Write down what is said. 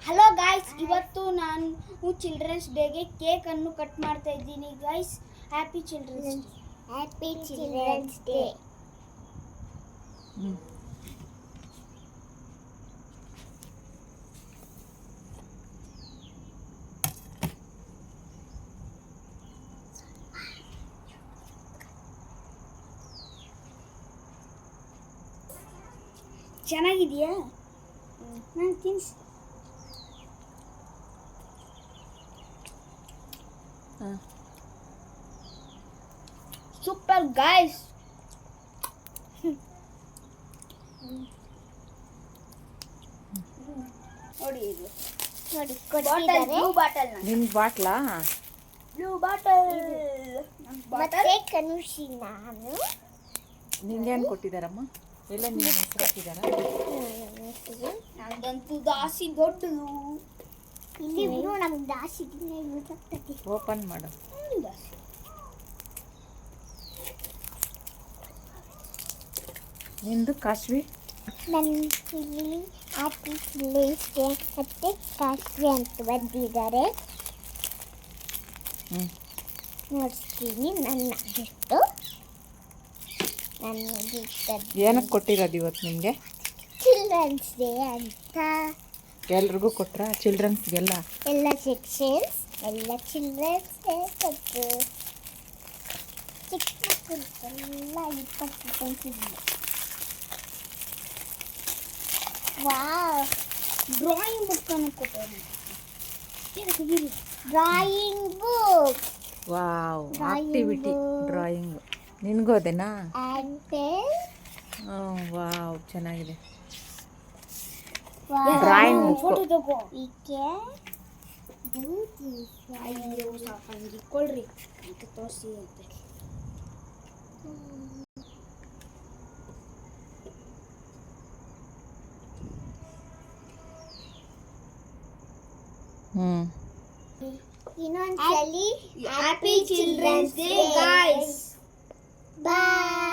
Hello guys, ಇವತ್ತು ನಾನು children's ಡೇಗೆ ಕೇಕ್ ಅನ್ನು ಕಟ್ ಮಾಡ್ತಾ ಇದ್ದೀನಿ ಗಾಯ್ಸ್. Happy children's day. ಚೆನ್ನಾಗಿದೆಯಾ? ನಾನು ತಿನ್ಸಿ. Super guys. ನೋಡಿ ಇದು ನೋಡಿ ಬಾಟಲ್, ಬ್ಲೂ ಬಾಟಲ್. ನಿನ್ನ ಬಾಟ್ಲಾ? ಬ್ಲೂ ಬಾಟಲ್ ಮತ್ತೆ ಕನುಷಿ ನಾನು ನಿಂಗೇನು ಕೊಟ್ಟಿದ್ದಾರಮ್ಮ? ಎಲ್ಲ ನಿಮ್ಮ ಹೆಸರು ಹಾಕಿದ್ದಾರಾ? ನಂದಂತೂ ದಾಸಿ ದೊಡ್ಡದು. ಇಲ್ಲಿ ನಮ್ಗೆ ದಾಸಿ ಗೊತ್ತಾಗ್ತದೆ. ಓಪನ್ ಮಾಡು. ದಾಸಿ ನಿಂದು ಕಾಶ್ವಿ? ನನ್ನ ಇಲ್ಲಿ ಹ್ಯಾಪಿ ಚಿಲ್ಡ್ರನ್ಸ್ ಡೇ ಮತ್ತು ಕಾಶ್ವಿ ಅಂತ ಬಂದಿದ್ದಾರೆ. ನೋಡ್ತೀನಿ ನನ್ನ ಗಿಫ್ಟು. ನನ್ನ ಗಿಫ್ಟ್ ಏನಕ್ಕೆ ಕೊಟ್ಟಿರೋದು ಇವತ್ತು ನಿಮಗೆ? ಚಿಲ್ಡ್ರನ್ಸ್ ಡೇ ಅಂತ. ಎಲ್ರಿಗೂ ಕೊಟ್ರಾ? ಚಿಲ್ಡ್ರನ್ಸ್ಗೆಲ್ಲ ಎಲ್ಲ ಸೆಕ್ಷನ್ಸ್ ಎಲ್ಲ ಚಿಲ್ಡ್ರನ್ಸ್ ಡೇ ಕೊಟ್ಟು ಚಿಕ್ಕ ಮಕ್ಕಳಿಗೆಲ್ಲ 20 ಕೊಟ್ಟಿದ್ದೆ. ವಾವ್, ಡ್ರಾಯಿಂಗ್ ಬುಕ್ ಅನ್ನು ಕೊಟ್ಟರು. Drawing book. Wow, activity drawing. ನಿನಗೂ ಅದೇನಾ? And pen. ವಾವ್, ಚೆನ್ನಾಗಿದೆ. Wow. ಡ್ರಾಯಿಂಗ್ ಫೋಟೋ ತಗೋ. We can do this. ಅಯ್ಯೋ ಸಾಕಾಗಿ ಕೊಡ್ರಿ ಅಂತ ತೋರಿಸಿ ಅಂತೆ. ಇನ್ನೊಂದ್ಸಲಿ ಹ್ಯಾಪಿ ಚಿಲ್ಡ್ರನ್ಸ್ ಡೇ ಗಾಯ್ಸ್. ಬಾಯ್.